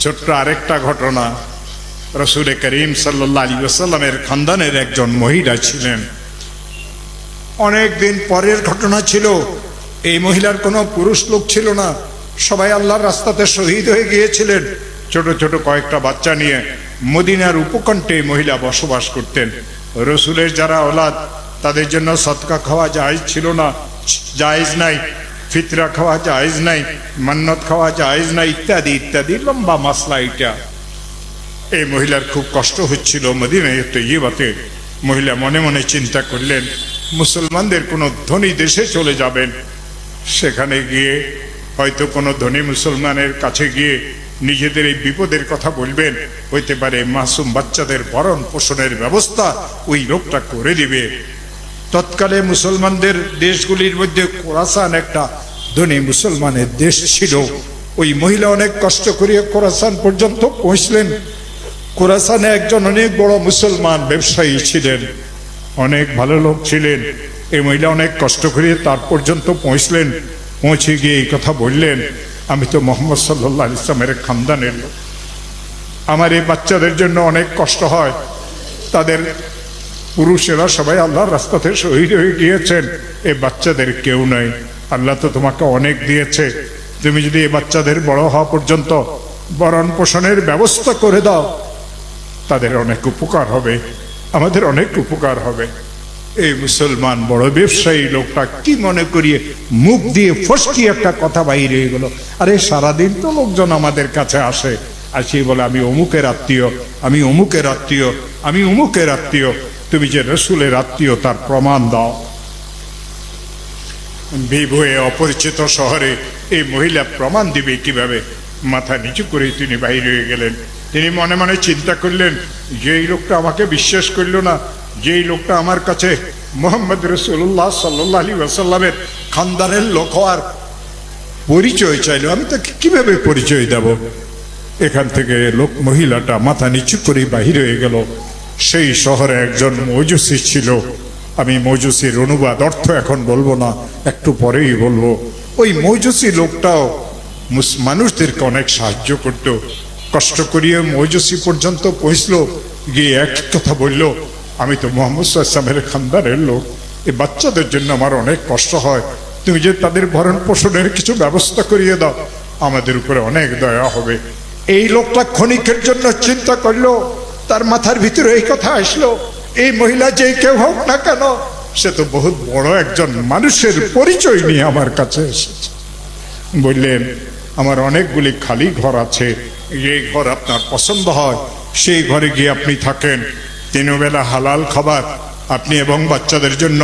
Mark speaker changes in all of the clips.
Speaker 1: ছোট্ট আরেকটা ঘটনা, রাসূল করিম সাল্লাল্লাহু আলাইহি ওয়াসাল্লামের খানদানের একজন মহিলা ছিলেন। অনেক দিন পরের ঘটনা ছিল। এই মহিলার কোনো পুরুষ লোক ছিল না, সবাই আল্লাহর রাস্তাতে শহীদ হয়ে গিয়েছিলেন। ছোট ছোট কয়েকটা বাচ্চা নিয়ে মদিনার উপকণ্ঠে মহিলা বসবাস করতেন। রসুলের যারা ওলাদ, তাদের জন্য সদকা খাওয়া জায়েজ ছিল না, জায়েজ নাই, ফিতরা খাওয়া জায়েজ নাই, মান্নত খাওয়া জায়েজ নাই, ইত্যাদি ইত্যাদি লম্বা মাসলা। এটা এই মহিলার খুব কষ্ট হচ্ছিল মদিনায়ে তৈয়বাতে। মহিলা মনে মনে চিন্তা করলেন, মুসলমানদের কোনো ধনী দেশে চলে যাবেন, সেখানে গিয়ে হয়তো কোনো ধনী মুসলমানের কাছে গিয়ে নিজেদের এই বিপদের কথা বলবেন, হইতে পারে মাসুম বাচ্চাদের ভরণ পোষণের ব্যবস্থা ওই লোকটা করে দিবে। তৎকালে মুসলমানদের দেশগুলির মধ্যে খোরাসান একটা ধনী মুসলমানের দেশ ছিল। ওই মহিলা অনেক কষ্ট করিয়া খোরাসান পর্যন্ত পৌঁছলেন। খোরাসানে একজন অনেক বড় মুসলমান ব্যবসায়ী ছিলেন, অনেক ভালো লোক ছিলেন। এই মহিলা অনেক কষ্ট করিয়ে তার পর্যন্ত পৌঁছলেন। পৌঁছে গিয়ে এই কথা বললেন, আমি তো মুহাম্মদ সাল্লাল্লাহু আলাইহি ওয়াসাল্লামের খানদানের লোক, আমার এই বাচ্চাদের জন্য অনেক কষ্ট হয়। তাদের পুরুষেরা সবাই আল্লাহর রাস্তাতে শহীদ হয়ে গিয়েছেন, এই বাচ্চাদের কেউ নাই। আল্লাহ তো তোমাকে অনেক দিয়েছে, তুমি যদি এই বাচ্চাদের বড় হওয়া পর্যন্ত ভরণ পোষণের ব্যবস্থা করে দাও, তাদের অনেক উপকার হবে, আমাদের অনেক উপকার হবে। এই মুসলমান বড় ব্যবসায়ী লোকটা কি মনে করিয়ে মুখ দিয়ে ফসকি একটা কথা বাইরে হয়ে গেল, আরে সারাদিন তো লোকজন আমাদের কাছে আসে, আসি বলে আমি অমুকের আত্মীয়, আমি অমুকের আত্মীয়, আমি অমুকের আত্মীয়, তুমি যে রসুলের আত্মীয় তার প্রমাণ দাও। বিভয়ে অপরিচিত শহরে এই মহিলা প্রমাণ দিবে কিভাবে? মাথা নিচু করে তিনি বাইরে হয়ে গেলেন। তিনি মনে মনে চিন্তা করলেন, যেই লোকটা আমাকে বিশ্বাস করল না, যেই লোকটা আমার কাছে মুহাম্মদ রাসূলুল্লাহ সাল্লাল্লাহু আলাইহি ওয়াসাল্লামের খানদানের লোক হওয়ার পরিচয় চাইল, আমি তাকে কিভাবে পরিচয় দেব? এখান থেকে লোক মহিলাটা মাথা নিচু করে বাহির হয়ে গেল। সেই শহরে একজন মজুসি ছিল। আমি মজুসির অনুবাদ অর্থ এখন বলবো না, একটু পরেই বলবো। ওই মজুসি লোকটাও মানুষদেরকে অনেক সাহায্য করত। কষ্ট করিয়ে মজুসি পর্যন্ত পৌঁছলো, গিয়ে এক কথা বলল, আমি তো মুহাম্মদ সাল্লাল্লাহু আলাইহি ওয়াসাল্লামের খানদানের লোক, এই বাচ্চাদের জন্য আমার অনেক কষ্ট হয়, তুমি যে তাদের ভরণ পোষণের কিছু ব্যবস্থা করিয়ে দাও, আমাদের উপরে অনেক দয়া হবে। এই লোকটা ক্ষণিকের জন্য চিন্তা করলো, তার মাথার ভিতরে এই কথা আসলো, এই মহিলা যে কেউ হোক না কেন, সে তো বহুত বড় একজন মানুষের পরিচয় নিয়ে আমার কাছে এসেছে। বললেন, আমার অনেকগুলি খালি ঘর আছে, এই ঘর আপনার পছন্দ হয় সেই ঘরে গিয়ে আপনি থাকেন, 3 বেলা হালাল খাবার আপনি এবং বাচ্চাদের জন্য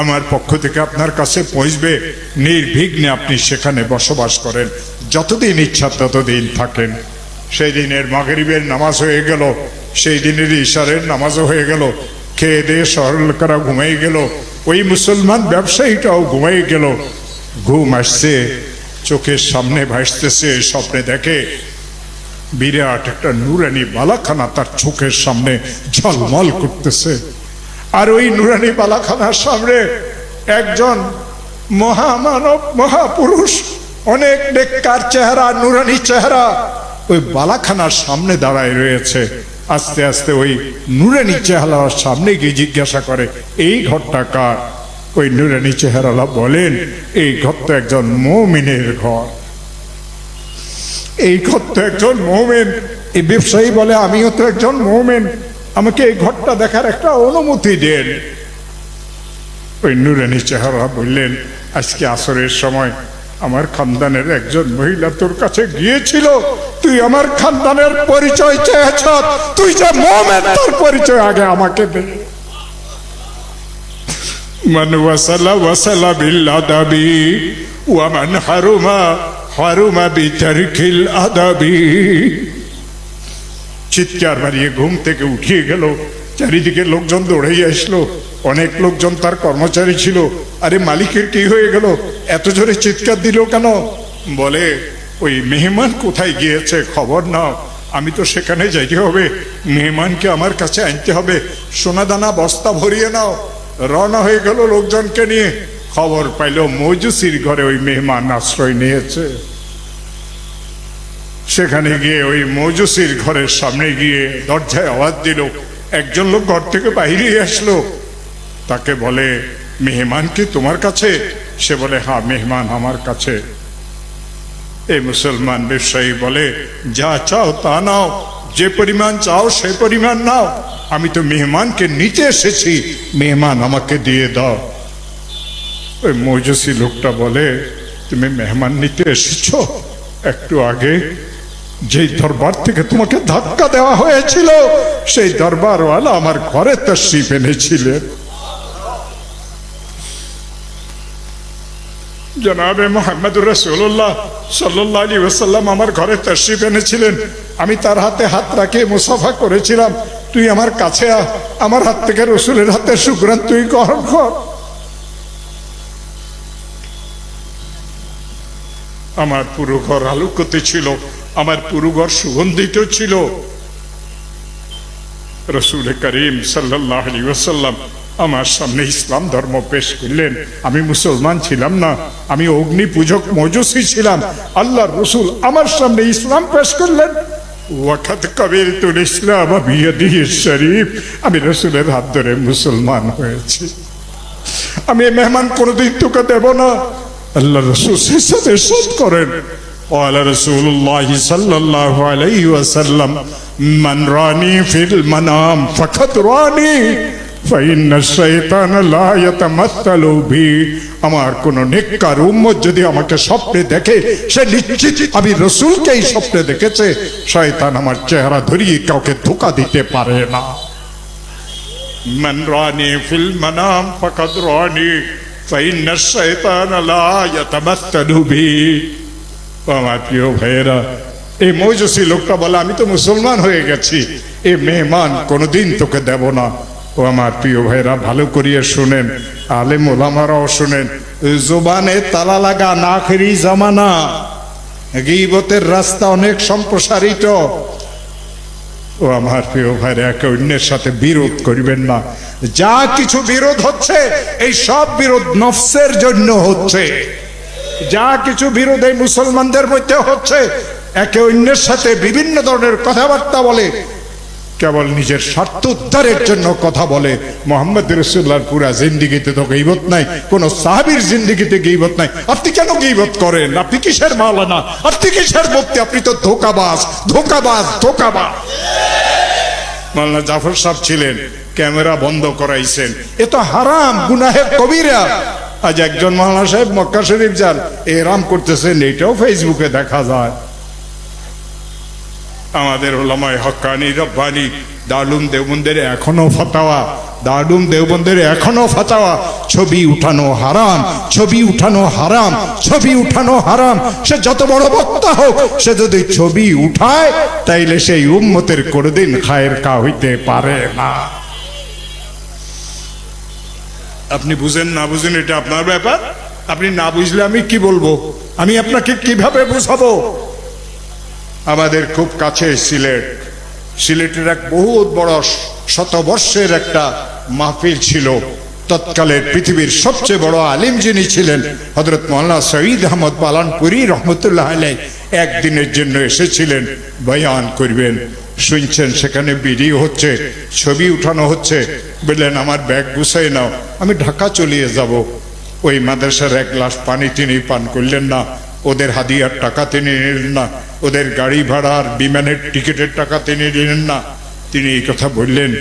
Speaker 1: আমার পক্ষ থেকে আপনার কাছে পৌঁছবে, নির্বিঘ্নে আপনি সেখানে বসবাস করেন, যতদিন ইচ্ছা ততদিন থাকেন। সেই দিনের মাগরিবের নামাজ হয়ে গেল, সেই দিনের ইশারের নামাজও হয়ে গেল। খেয়ে দিয়ে শহরের লোকেরা ঘুমাই গেল, ওই মুসলমান ব্যবসায়ীটাও ঘুমাই গেল। ঘুম আসছে, চোখের সামনে ভাসতেছে, স্বপ্নে দেখে বিরাট একটা নুরানি বালাখানা তার চোখের সামনে ঝলমল করতেছে। আর ওই নুরানি বালাখানার সামনে একজন মহামানব, মহাপুরুষ, অনেক নেককার চেহারা, নুরানি চেহারা, ওই বালাখানার সামনে দাঁড়ায় রয়েছে। আস্তে আস্তে ওই নুরানি চেহারার সামনে গিয়ে জিজ্ঞাসা করে, এই ঘরটা কার? ওই নুরানি চেহারালা বলেন, এই ঘর তো একজন মুমিনের ঘর, এই ঘর তো একজন মুমিন। এই ব্যবসায়ী বলে, আমিও তো একজন মুমিন, আমাকে এই ঘরটা দেখার একটা অনুমতি দেন। ওই নুরানি চেহারা বললেন, আজকে আসরের সময় আমার খানদানের একজন মহিলা তোর কাছে গিয়েছিল, তুই আমার খানদানের পরিচয় চেয়েছ, তুই যে মুমিন তার পরিচয় আগে আমাকে দে। মান ওয়াসালা ওয়াসালা বিল আদাবি ওয়া মান হারুমা হারুমা বিতারকিল আদাবি। চিৎকার মারিয়ে ঘুম থেকে উঠিয়ে গেল, চারিদিকে লোকজন দৌড়াই আসলো, অনেক লোকজন তার কর্মচারী ছিল। আরে মালিকের কি হয়ে গেল, এত জোরে চিৎকার দিল কেন? বলে, ওই মেহমান কোথায় গিয়েছে খবর নাও, আমি তো সেখানে যাইতে হবে, মেহমানকে আমার কাছে আনতে হবে, সোনাদানা বস্তা ভরিয়ে নাও। রওনা হয়ে গেল লোকজনকে নিয়ে। খবর পাইল মজুসির ঘরে ওই মেহমান আশ্রয় নিয়েছে। সেখানে গিয়ে ওই মৌজুসির ঘরের সামনে গিয়ে দরজায় আওয়াজ দিল। একজন লোক ঘর থেকে বাইরে আসলো, তাকে বলে, মেহমান কি তোমার কাছে? সে বলে, হ্যাঁ, মেহমান আমার কাছে। এই মুসলমান ব্যবসায়ী বলে, যা চাও তা নাও, যে পরিমাণ চাও সে পরিমাণ নাও, আমি তো মেহমানকে নিতে এসেছি, মেহমান আমাকে দিয়ে দাও। ওই মৌজুসি লোকটা বলে, তুমি মেহমান নিতে এসেছো? একটু আগে যেই দরবার থেকে তোমাকে ধাক্কা দেওয়া হয়েছিল সেই দরবারওয়ালা আমার ঘরে তাশরীফ এনেছিলেন। জনাবে মুহাম্মদুর রাসূলুল্লাহ সাল্লাল্লাহু আলাইহি ওয়াসাল্লাম আমার ঘরে তাশরীফ এনেছিলেন। আমি তার হাতে হাত রাখে মুসাফা করেছিলাম। তুই আমার কাছে আ, আমার হাত থেকে রসুলের হাতে সুগ্রাণ তুই গ্রহণ কর। আমার পুরো ঘর আলোকিত ছিল, আমার পুরো ঘর সুগন্ধিত ছিল। রসুল করিম সাল্লাল্লাহু আলাইহি ওয়াসাল্লাম আমার সামনে ইসলাম ধর্ম পেশ করলেন। আমি মুসলমান ছিলাম না, আমি অগ্নি পূজক মজুসি ছিলাম। আল্লাহর রসুল আমার সামনে ইসলাম পেশ করলেন। ওয়াকাত কাবিরতুল ইসলাম বিয়াদিহি শরীফ, আমি রসুলের হাত ধরে মুসলমান হয়েছি। আমি মেহমান কোনোদিন তোকে দেব না। আল্লাহ রসুল ইরশাদ করেন, قال رسول الله صلى الله عليه وسلم من راني في المنام فقد راني فإن الشيطان لا يتمثل بي। আমার কোন নেককার উম্মত যদি আমাকে স্বপ্নে দেখে, সে নিশ্চিত আমি রাসূলকেই স্বপ্নে দেখেছে। শয়তান আমার চেহারা ধরিয়ে কাউকে ধোঁকা দিতে পারে না। মান রানি ফিল মানাম ফাকাদ রানি ফাইন্না শাইতানা লা ইয়াতামাসসালু বি। আমার প্রিয় ভাইয়েরা, এই মৌজুসি লোকটা বলে, আমি তো মুসলমান হয়ে গেছি, এ মেহমান কোনোদিন তোকে দেব না। ও আমার প্রিয় ভাইয়েরা, ভালো করিয়ে শুনেন, আলেম ওলামারাও শুনেন, জবানে তালা লাগা না আখেরি জামানা, গীবতের রাস্তা অনেক সম্প্রসারিত। ও আমার প্রিয় ভাইরা, একে অন্যের সাথে বিরোধ করিবেন না। যা কিছু বিরোধ হচ্ছে, এই সব বিরোধ নফসের জন্য হচ্ছে। যা কিছু বিরোধ এই মুসলমানদের মধ্যে হচ্ছে, একে অন্যের সাথে বিভিন্ন ধরনের কথাবার্তা বলে, কেবল নিজের স্বার্থ উদ্ধারের জন্য কথা বলে। মোহাম্মদ রাসূলুল্লাহর পুরা জিন্দেগিতে তো গীবত নাই, কোন সাহাবীর জিন্দেগিতে গীবত নাই। আপনি কেন গীবত করেন? আপনি কিসের মাওলানা? আপনি কিসের মুফতি? আপনি তো ধোঁকাবাজ, ধোঁকাবাজ, ধোঁকাবাজ। মাওলানা জাফর সাহেব ছিলেন, ক্যামেরা বন্ধ করাইছেন, এ তো হারাম, গুনাহে কবিরা। আজ একজন মাওলানা সাহেব মক্কা শরীফ যান, এহরাম করতেছেন, এটাও ফেসবুকে দেখা যায়। আমাদের ওলামায়ে হক্কানি রব্বানি দারুল দেওবন্দের এখনো ফাতাওয়া, দারুল দেওবন্দের এখনো ফাতাওয়া, ছবি উঠানো হারাম, ছবি উঠানো হারাম, ছবি উঠানো হারাম। সে যত বড় বক্তা হোক, সে যদি ছবি উঠায় তাইলে সেই উম্মতের কোনদিন খায়ের কা হইতে পারে না। আপনি বুঝেন না বুঝেন এটা আপনার ব্যাপার। আপনি না বুঝলে আমি কি বলবো? আমি আপনাকে কিভাবে বুঝাবো? আমাদের খুব কাছে সিলেট, সিলেটের এক বহুত বড় শতবর্ষের একটা মাহফিল ছিল। তৎকালের পৃথিবীর সবচেয়ে বড় আলিম যিনি ছিলেন, হযরত মাওলানা সঈদ আহমদ পালানপুরি রহমতুল্লাহ আলাইহি, একদিনের জন্য এসেছিলেন বয়ান করবেন। শুনছেন সেখানে ভিডিও হচ্ছে, ছবি উঠানো হচ্ছে। বললেন, আমার ব্যাগ গুছাই নাও, আমি ঢাকা চলিয়ে যাব। ওই মাদ্রাসার এক গ্লাস পানি তিনি পান করলেন না, ওদের হাদিয়ার টাকা তিনি নিলেন না, ওদের গাড়ি ভাড়ার বিমানের টিকিটের টাকা তিনি নিলেন না। তিনি এই কথা বললেন।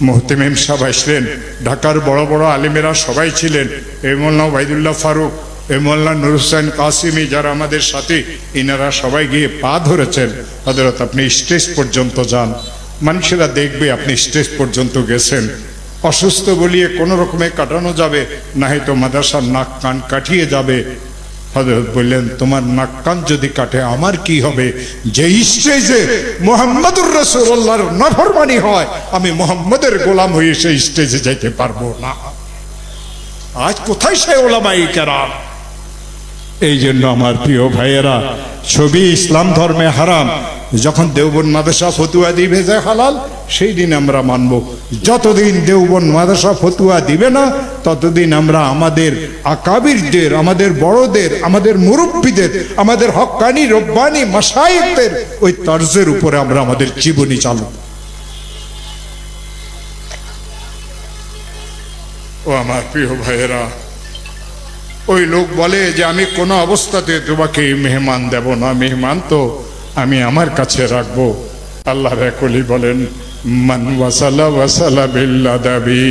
Speaker 1: মুহতামিম সাহেব আসলেন, ঢাকার বড় বড় আলেমেরা সবাই ছিলেন, এই মোল্লা ওবায়দুল্লাহ ফারুক, এই মোল্লা নুর হোসেন কাসিমি, যারা আমাদের সাথে, ইনারা সবাই গিয়ে পা ধরেছেন, হযরত আপনি স্টেজ পর্যন্ত যান, মানুষেরা দেখবে আপনি স্টেজ পর্যন্ত গেছেন। অসুস্থ বলিয়ে কোনো রকমে কাটানো যাবে, না হয়তো মাদ্রাসার নাক কান কাটিয়ে যাবে। হযরত বললেন, তোমার নাক কান যদি কাটে আমার কি হবে? যে স্টেজে মুহাম্মদুর রাসূলুল্লাহর নাফরমানি হয়, আমি মুহাম্মদের গোলাম হয়ে সেই স্টেজে যাইতে পারবো না। আজ কোথায় সেই উলামায়ে কেরাম? এই জন্য আমার প্রিয় ভাইয়েরা, ছবি ইসলাম ধর্মে হারাম। যখন দেওবন্দ মাদ্রাসা ফতুয়া দিবে যে হালাল, সেই দিন আমরা মানব। যতদিন দেওবন্দ মাদ্রাসা ফতুয়া দিবে না, ততদিন আমরা আমাদের আকাবিরদের, আমাদের বড়দের, আমাদের মুরব্বীদের, আমাদের হক্কানি রব্বানি মাশায়েখদের ওই তর্জের উপরে আমরা আমাদের জীবনী চালু। ও আমার প্রিয় ভাইয়েরা, ওই লোক বলে যে আমি কোনো অবস্থাতে তোমাকে মেহমান দেব না, মেহমান তো আমি আমার কাছে রাখবো। আল্লাহ রাসূল বলেন মান ওয়াসালা ওয়াসালা বিল্লাদাবি।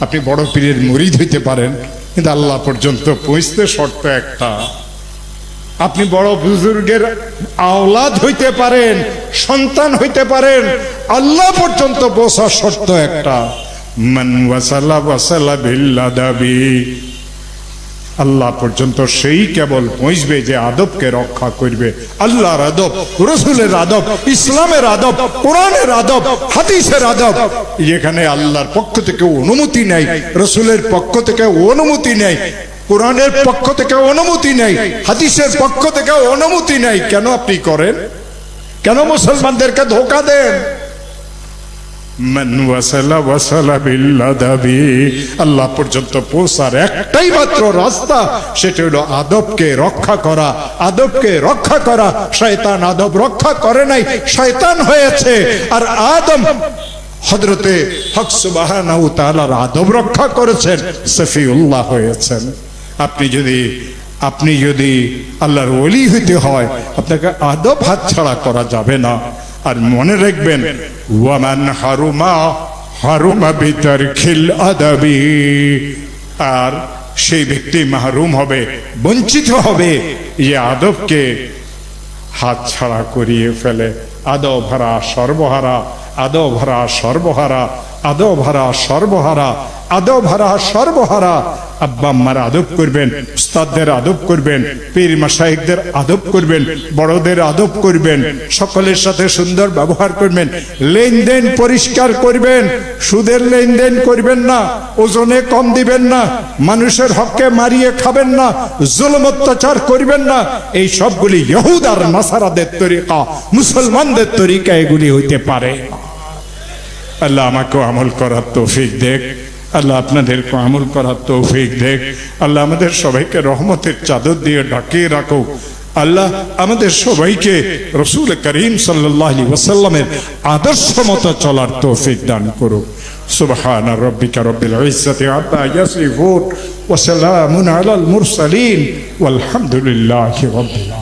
Speaker 1: আপনি বড় পীরের মুরিদ হইতে পারেন, কিন্তু আল্লাহ পর্যন্ত পৌঁছতে শর্ত একটা। আপনি বড় বুজুর্গের আওলাদ হইতে পারেন, সন্তান হইতে পারেন, আল্লাহ পর্যন্ত পৌঁছার শর্ত একটা, মান ওয়াসালা ওয়াসালা বিল্লাদাবি। আল্লাহ পর্যন্ত সেই কেবল পৌঁছবে যে আদবকে রক্ষা করবে। আল্লাহর আদব, রসুলের আদব, ইসলামের আদব, কোরআনের আদব, হাদিসের আদব। যেখানে আল্লাহর পক্ষ থেকে অনুমতি নেই, রসুলের পক্ষ থেকে অনুমতি নেই, কোরআনের পক্ষ থেকে অনুমতি নেই, হাদিসের পক্ষ থেকে অনুমতি নেই, কেন আপনি করেন? কেন মুসলমানদেরকে ধোঁকা দেন? মান ওয়াসালা ওয়াসালা বিল্লাদাবি। আল্লাহ পর্যন্ত পৌঁছার একটাই মাত্র রাস্তা, সেটা হলো আদবকে রক্ষা করা। আদবকে রক্ষা করা। শয়তান আদব রক্ষা করে নাই, শয়তান হয়েছে। আর আদম হযরতে হক সুবহানাহু ওয়া তাআলার আদব রক্ষা করেছেন, সফিউল্লাহ হয়েছেন। আপনি যদি আল্লাহর ওলি হইতে হয়, আপনাকে আদব হাতছাড়া করা যাবে না। আর মনে রাখবেন, ওয়ামান হারুমা হারুমা বিতারকিল আদাবি। আর সেই ব্যক্তি মাহরুম হবে, বঞ্চিত হবে, যে আদবকে হাতছাড়া করিয়ে ফেলে। আদব হারা সর্বহারা, আদব হারা সর্বহারা, আদব হারা সর্বহারা, আদব হারা সর্বহারা। আব্বা আম্মার আদব করবেন, উস্তাদদের আদব করবেন, পীর মাশায়েখদের আদব করবেন, বড়দের আদব করবেন, সকলের সাথে সুন্দর ব্যবহার করবেন, লেনদেন পরিষ্কার করবেন, সুদের লেনদেন করবেন না, ওজনে কম দিবেন না, মানুষের হককে মারিয়ে খাবেন না, জুলুম অত্যাচার করবেন না। এই সবগুলি ইহুদ আর নাসারাদের তরিকা, মুসলমানদের তরিকা এগুলি হইতে পারে। আল্লাহ আমাকে আমল করার তৌফিক দেখ, আল্লাহ আপনাদেরকে আমল করার তৌফিক দেখ। আল্লাহ আমাদের সবাইকে রহমতের চাদর দিয়ে ঢাকিয়ে রাখো। আল্লাহ আমাদের সবাইকে রাসূল করিম সাল্লাল্লাহু আলাইহি ওয়াসাল্লামের আদর্শ মতো চলার তৌফিক দান করো। সুবহানা রাব্বিকা রাব্বিল ইজ্জাতি আম্মা ইয়াসিফুন ওয়া সালামুন আলাল মুরসালিন ওয়াল হামদুলিল্লাহি রাব্বিল আলামিন।